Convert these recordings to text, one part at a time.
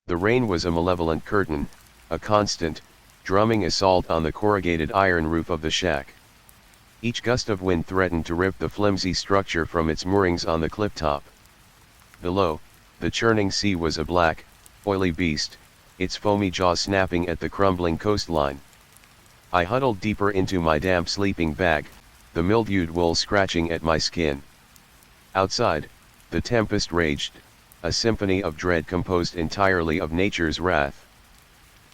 The rain was a malevolent curtain, a constant, drumming assault on the corrugated iron roof of the shack. Each gust of wind threatened to rip the flimsy structure from its moorings on the cliff top. Below, the churning sea was a black, oily beast, its foamy jaws snapping at the crumbling coastline. I huddled deeper into my damp sleeping bag, the mildewed wool scratching at my skin. Outside, the tempest raged, a symphony of dread composed entirely of nature's wrath.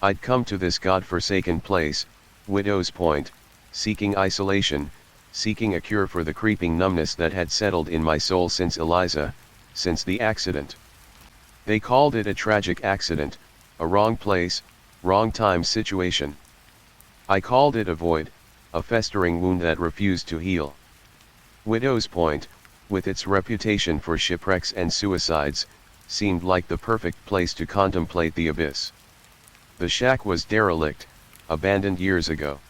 I'd come to this god-forsaken place, Widow's Point, seeking isolation, seeking a cure for the creeping numbness that had settled in my soul since Eliza, since the accident. They called it a tragic accident, a wrong place, wrong time situation. I called it a void, a festering wound that refused to heal. Widow's Point, with its reputation for shipwrecks and suicides, seemed like the perfect place to contemplate the abyss. The shack was derelict, abandoned years ago.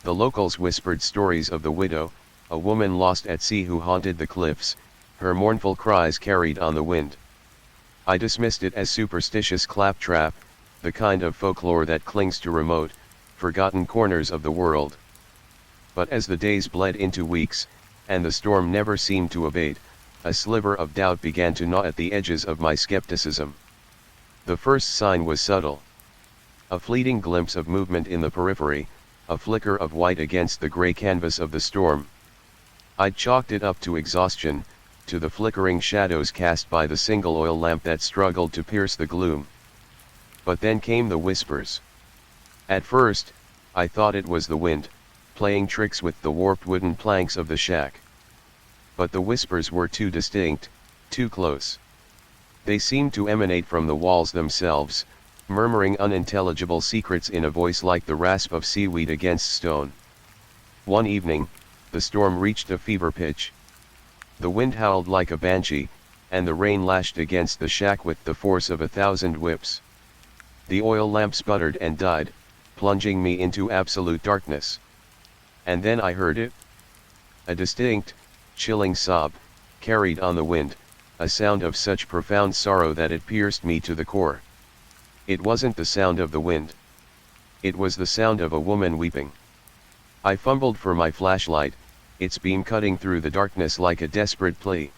The locals whispered stories of the widow, a woman lost at sea who haunted the cliffs, her mournful cries carried on the wind. I dismissed it as superstitious claptrap, the kind of folklore that clings to remote, forgotten corners of the world. But as the days bled into weeks, and the storm never seemed to abate, a sliver of doubt began to gnaw at the edges of my skepticism. The first sign was subtle. A fleeting glimpse of movement in the periphery, a flicker of white against the gray canvas of the storm. I'd chalked it up to exhaustion, to the flickering shadows cast by the single oil lamp that struggled to pierce the gloom. But then came the whispers. At first, I thought it was the wind, playing tricks with the warped wooden planks of the shack. But the whispers were too distinct, too close. They seemed to emanate from the walls themselves, murmuring unintelligible secrets in a voice like the rasp of seaweed against stone. One evening, the storm reached a fever pitch. The wind howled like a banshee, and the rain lashed against the shack with the force of 1,000 whips. The oil lamp sputtered and died, plunging me into absolute darkness. And then I heard it. A distinct, chilling sob, carried on the wind, a sound of such profound sorrow that it pierced me to the core. It wasn't the sound of the wind. It was the sound of a woman weeping. I fumbled for my flashlight, its beam cutting through the darkness like a desperate plea.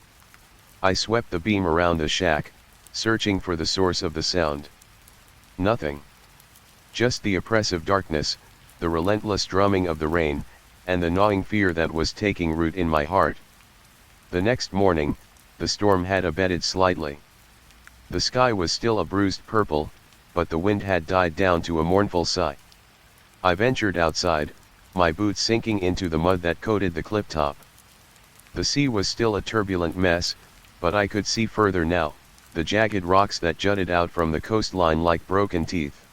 I swept the beam around the shack, searching for the source of the sound. Nothing. Just the oppressive darkness, the relentless drumming of the rain, and the gnawing fear that was taking root in my heart. The next morning, the storm had abated slightly. The sky was still a bruised purple, but the wind had died down to a mournful sigh. I ventured outside, my boots sinking into the mud that coated the cliff top. The sea was still a turbulent mess, but I could see further now, the jagged rocks that jutted out from the coastline like broken teeth.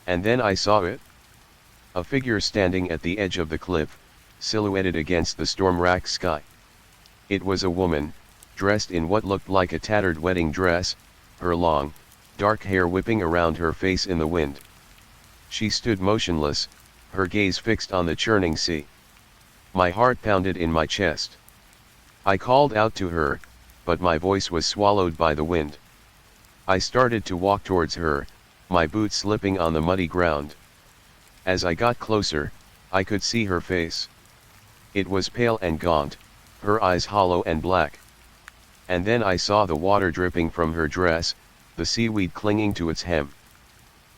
And then I saw it. A figure standing at the edge of the cliff, silhouetted against the storm-racked sky. It was a woman, dressed in what looked like a tattered wedding dress, her long, dark hair whipping around her face in the wind. She stood motionless, her gaze fixed on the churning sea. My heart pounded in my chest. I called out to her, but my voice was swallowed by the wind. I started to walk towards her, my boots slipping on the muddy ground. As I got closer, I could see her face. It was pale and gaunt, her eyes hollow and black. And then I saw the water dripping from her dress, the seaweed clinging to its hem.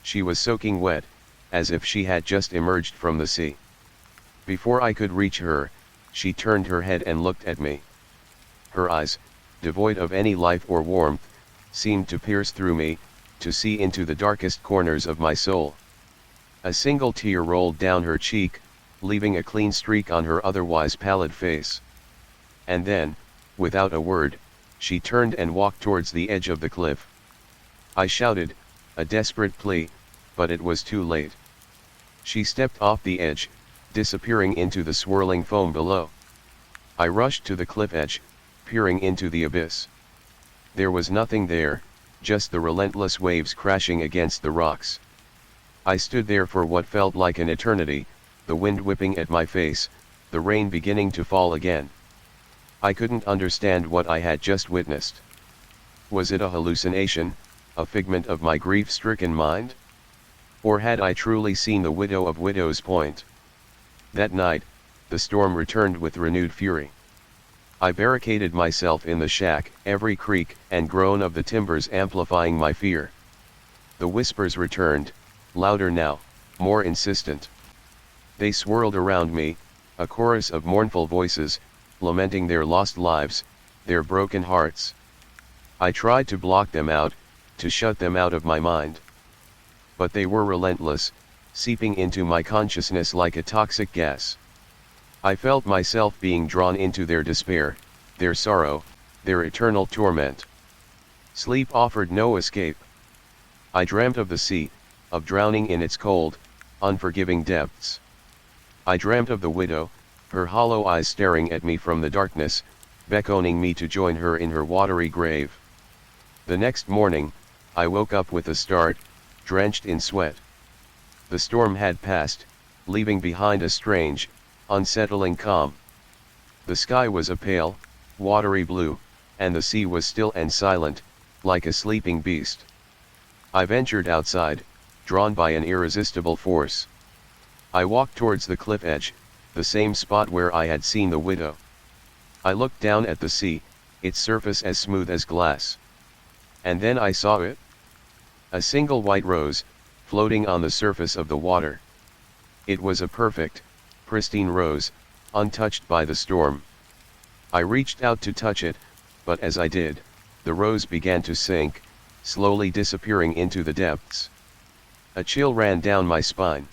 She was soaking wet, as if she had just emerged from the sea. Before I could reach her, she turned her head and looked at me. Her eyes, devoid of any life or warmth, seemed to pierce through me, to see into the darkest corners of my soul. A single tear rolled down her cheek, leaving a clean streak on her otherwise pallid face. And then, without a word, she turned and walked towards the edge of the cliff. I shouted, a desperate plea, but it was too late. She stepped off the edge, disappearing into the swirling foam below. I rushed to the cliff edge, peering into the abyss. There was nothing there, just the relentless waves crashing against the rocks. I stood there for what felt like an eternity, the wind whipping at my face, the rain beginning to fall again. I couldn't understand what I had just witnessed. Was it a hallucination, a figment of my grief-stricken mind? Or had I truly seen the widow of Widow's Point? That night, the storm returned with renewed fury. I barricaded myself in the shack, every creak and groan of the timbers amplifying my fear. The whispers returned, louder now, more insistent. They swirled around me, a chorus of mournful voices, lamenting their lost lives, their broken hearts. I tried to block them out, to shut them out of my mind. But they were relentless, seeping into my consciousness like a toxic gas. I felt myself being drawn into their despair, their sorrow, their eternal torment. Sleep offered no escape. I dreamt of the sea, of drowning in its cold, unforgiving depths. I dreamt of the widow, her hollow eyes staring at me from the darkness, beckoning me to join her in her watery grave. The next morning, I woke up with a start, drenched in sweat. The storm had passed, leaving behind a strange, unsettling calm. The sky was a pale, watery blue, and the sea was still and silent, like a sleeping beast. I ventured outside, drawn by an irresistible force. I walked towards the cliff edge, the same spot where I had seen the widow. I looked down at the sea, its surface as smooth as glass. And then I saw it. A single white rose, floating on the surface of the water. It was a perfect, pristine rose, untouched by the storm. I reached out to touch it, but as I did, the rose began to sink, slowly disappearing into the depths. A chill ran down my spine.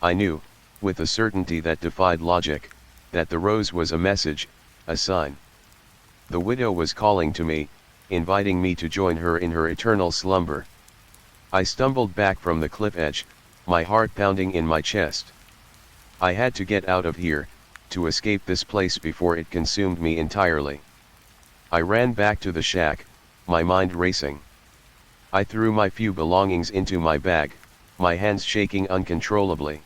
I knew, with a certainty that defied logic, that the rose was a message, a sign. The widow was calling to me, inviting me to join her in her eternal slumber. I stumbled back from the cliff edge, my heart pounding in my chest. I had to get out of here, to escape this place before it consumed me entirely. I ran back to the shack, my mind racing. I threw my few belongings into my bag, my hands shaking uncontrollably.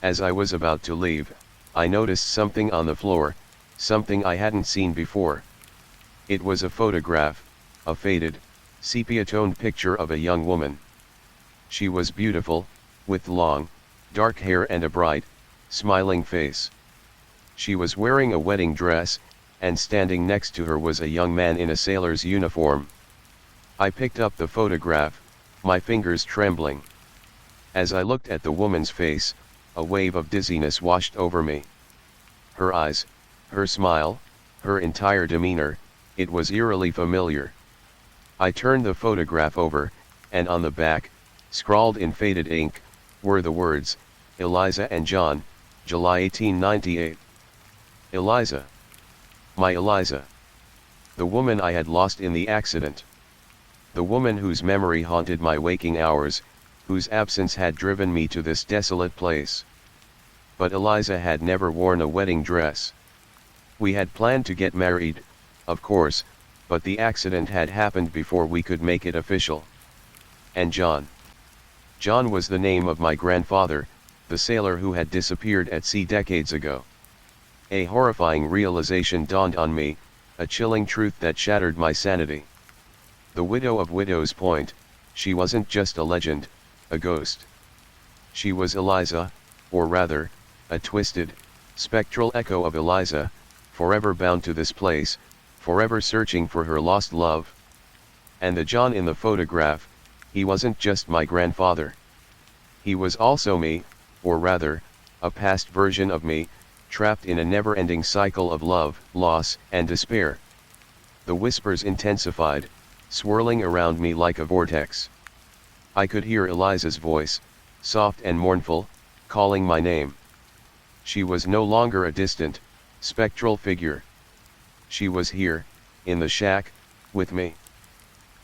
As I was about to leave, I noticed something on the floor, something I hadn't seen before. It was a photograph, a faded, sepia-toned picture of a young woman. She was beautiful, with long, dark hair and a bright, smiling face. She was wearing a wedding dress, and standing next to her was a young man in a sailor's uniform. I picked up the photograph, my fingers trembling. As I looked at the woman's face, a wave of dizziness washed over me. Her eyes, her smile, her entire demeanor, it was eerily familiar. I turned the photograph over, and on the back, scrawled in faded ink, were the words, Eliza and John, July 1898. Eliza. My Eliza. The woman I had lost in the accident. The woman whose memory haunted my waking hours, whose absence had driven me to this desolate place. But Eliza had never worn a wedding dress. We had planned to get married, of course, but the accident had happened before we could make it official. And John. John was the name of my grandfather, the sailor who had disappeared at sea decades ago. A horrifying realization dawned on me, a chilling truth that shattered my sanity. The widow of Widow's Point, she wasn't just a legend, a ghost. She was Eliza, or rather, a twisted, spectral echo of Eliza, forever bound to this place, forever searching for her lost love. And the John in the photograph, he wasn't just my grandfather. He was also me, or rather, a past version of me, trapped in a never-ending cycle of love, loss, and despair. The whispers intensified, swirling around me like a vortex. I could hear Eliza's voice, soft and mournful, calling my name. She was no longer a distant, spectral figure. She was here, in the shack, with me.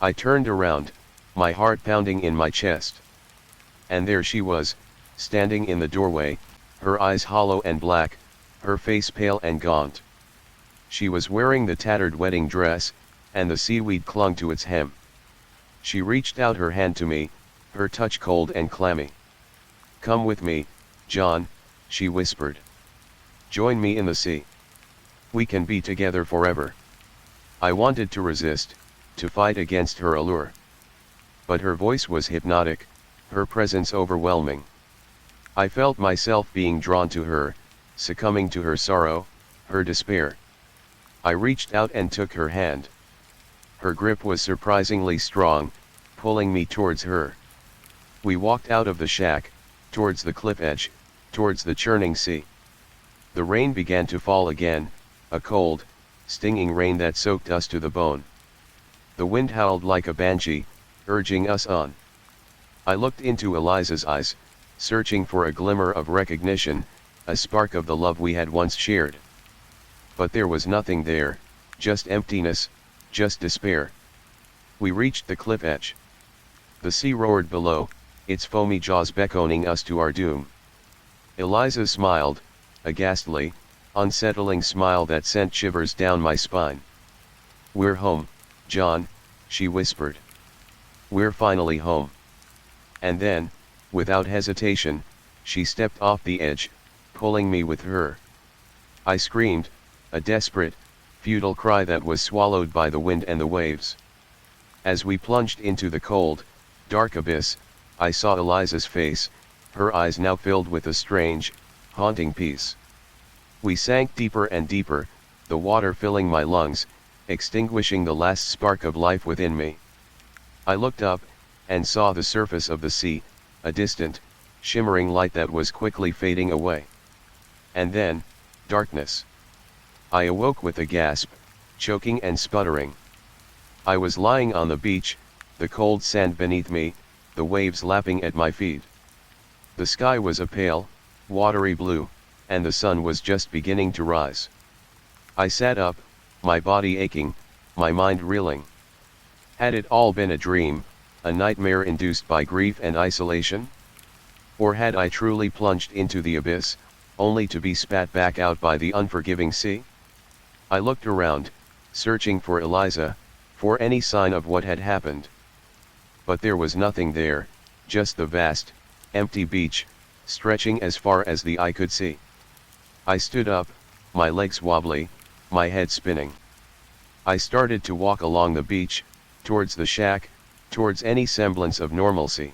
I turned around, my heart pounding in my chest. And there she was, standing in the doorway, her eyes hollow and black, her face pale and gaunt. She was wearing the tattered wedding dress, and the seaweed clung to its hem. She reached out her hand to me, her touch cold and clammy. "Come with me, John," she whispered. "Join me in the sea. We can be together forever." I wanted to resist, to fight against her allure. but her voice was hypnotic, her presence overwhelming. I felt myself being drawn to her, succumbing to her sorrow, her despair. I reached out and took her hand. Her grip was surprisingly strong, pulling me towards her. We walked out of the shack, towards the cliff edge, towards the churning sea. The rain began to fall again, a cold, stinging rain that soaked us to the bone. The wind howled like a banshee, urging us on. I looked into Eliza's eyes, searching for a glimmer of recognition, a spark of the love we had once shared. But there was nothing there, just emptiness, just despair. We reached the cliff edge. The sea roared below, its foamy jaws beckoning us to our doom. Eliza smiled, a ghastly, unsettling smile that sent shivers down my spine. "We're home, John," she whispered. "We're finally home." And then, without hesitation, she stepped off the edge, pulling me with her. I screamed, a desperate, futile cry that was swallowed by the wind and the waves. As we plunged into the cold, dark abyss, I saw Eliza's face, her eyes now filled with a strange, haunting peace. We sank deeper and deeper, the water filling my lungs, extinguishing the last spark of life within me. I looked up, and saw the surface of the sea, a distant, shimmering light that was quickly fading away. And then, darkness. I awoke with a gasp, choking and sputtering. I was lying on the beach, the cold sand beneath me, the waves lapping at my feet. The sky was a pale, watery blue, and the sun was just beginning to rise. I sat up, my body aching, my mind reeling. Had it all been a dream, a nightmare induced by grief and isolation? Or had I truly plunged into the abyss, only to be spat back out by the unforgiving sea? I looked around, searching for Eliza, for any sign of what had happened. But there was nothing there, just the vast, empty beach, stretching as far as the eye could see. I stood up, my legs wobbly, my head spinning. I started to walk along the beach, towards the shack, towards any semblance of normalcy.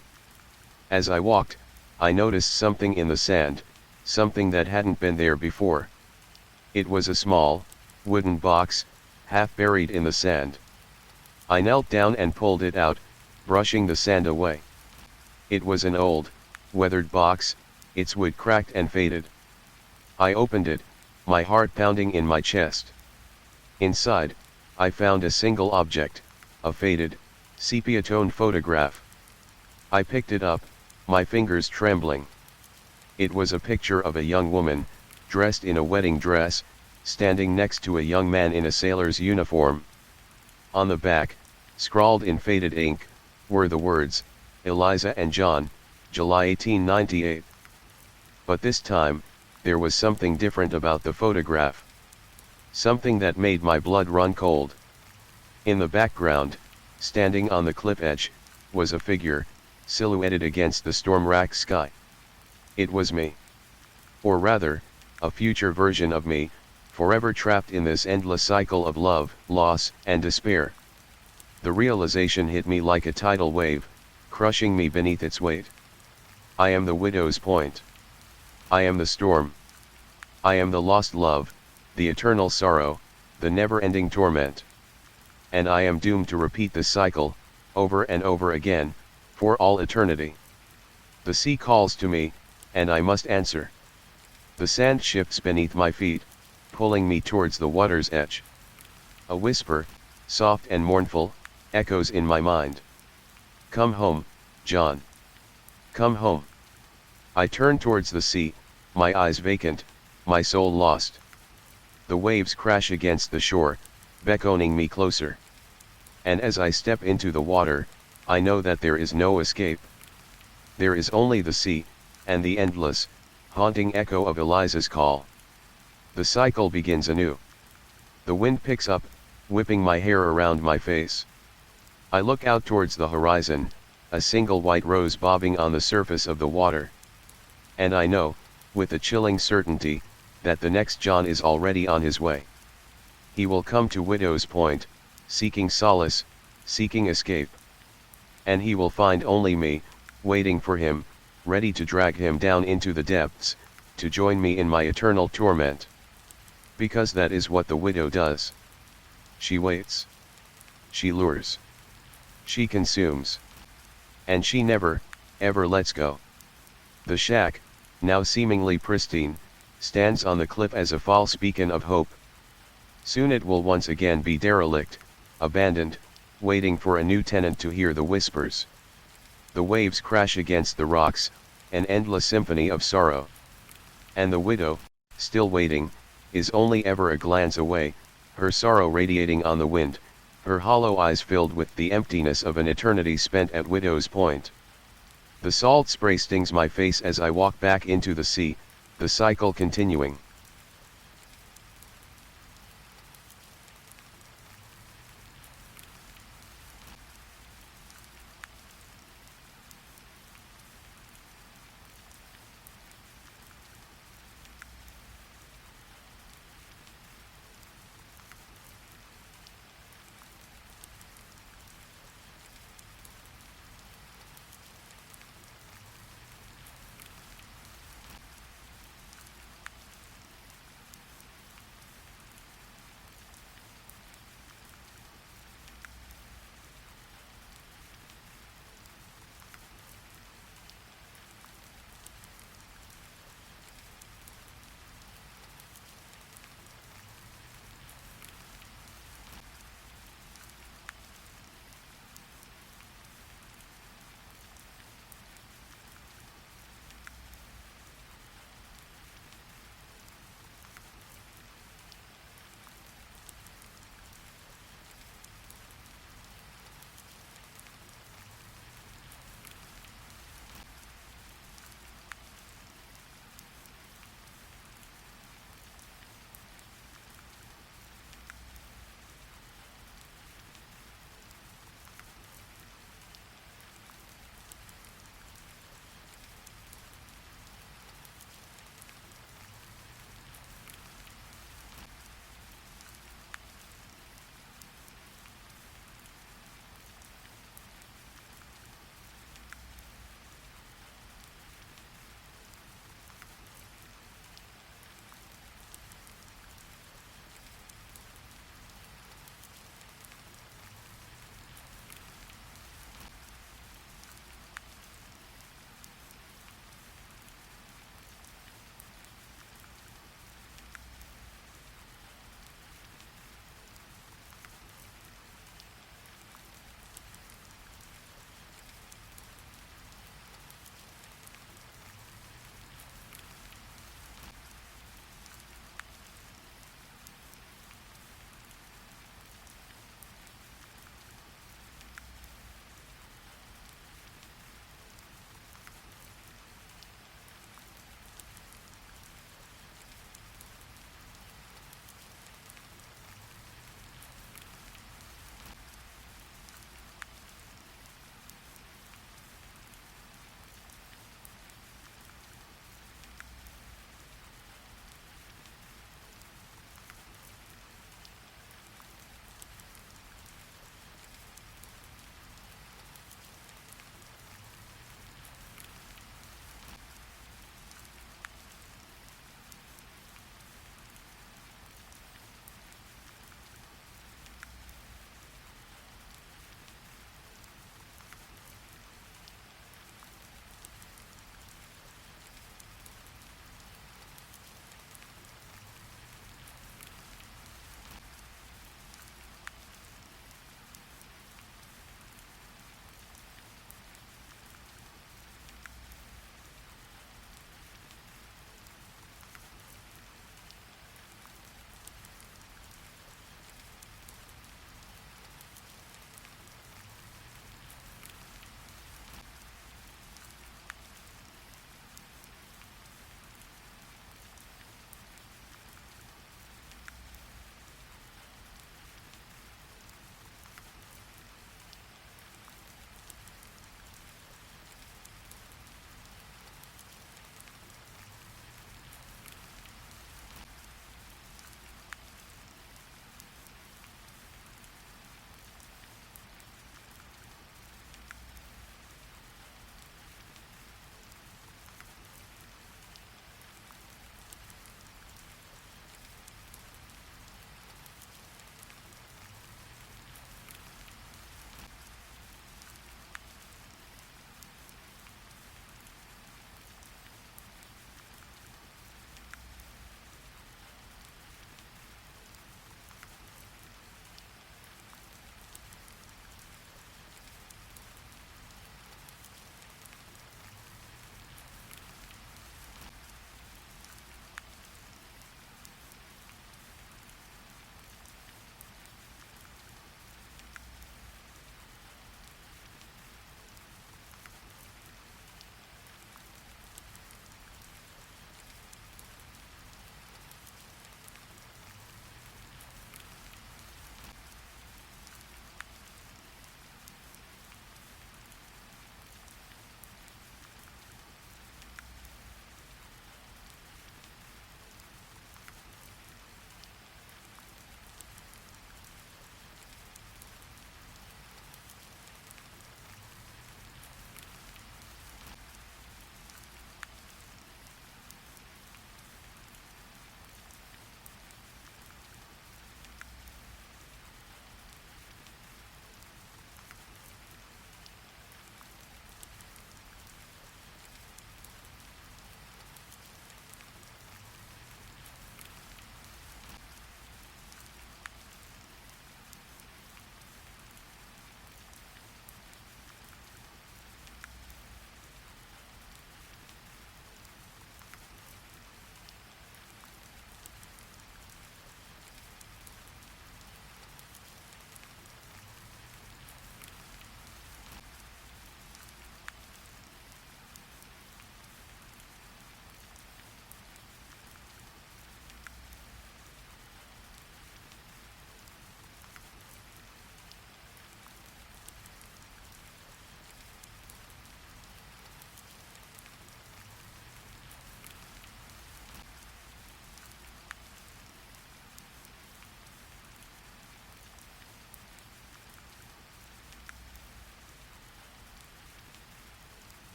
As I walked, I noticed something in the sand, something that hadn't been there before. It was a small, wooden box, half buried in the sand. I knelt down and pulled it out, brushing the sand away. It was an old, weathered box, its wood cracked and faded. I opened it, my heart pounding in my chest. Inside, I found a single object, a faded, sepia-toned photograph. I picked it up, my fingers trembling. It was a picture of a young woman, dressed in a wedding dress, standing next to a young man in a sailor's uniform. On the back, scrawled in faded ink, were the words, "Eliza and John, July 1898. But this time, there was something different about the photograph. Something that made my blood run cold. In the background, standing on the cliff edge, was a figure, silhouetted against the storm-racked sky. It was me. Or rather, a future version of me, forever trapped in this endless cycle of love, loss, and despair. The realization hit me like a tidal wave, crushing me beneath its weight. I am the widow's point. I am the storm. I am the lost love, the eternal sorrow, the never-ending torment. And I am doomed to repeat this cycle, over and over again, for all eternity. The sea calls to me, and I must answer. The sand shifts beneath my feet, pulling me towards the water's edge. A whisper, soft and mournful, echoes in my mind. "Come home, John. Come home." I turn towards the sea, my eyes vacant, my soul lost. The waves crash against the shore, beckoning me closer. And as I step into the water, I know that there is no escape. There is only the sea, and the endless, haunting echo of Eliza's call. The cycle begins anew. The wind picks up, whipping my hair around my face. I look out towards the horizon, a single white rose bobbing on the surface of the water. And I know, with a chilling certainty, that the next John is already on his way. He will come to Widow's Point, seeking solace, seeking escape. and he will find only me, waiting for him, ready to drag him down into the depths, to join me in my eternal torment. Because that is what the widow does. She waits. She lures. She consumes. And she never, ever lets go. The shack, now seemingly pristine, stands on the cliff as a false beacon of hope. Soon it will once again be derelict, abandoned, waiting for a new tenant to hear the whispers. The waves crash against the rocks, an endless symphony of sorrow. And the widow, still waiting, is only ever a glance away, her sorrow radiating on the wind, her hollow eyes filled with the emptiness of an eternity spent at Widow's Point. The salt spray stings my face as I walk back into the sea, the cycle continuing.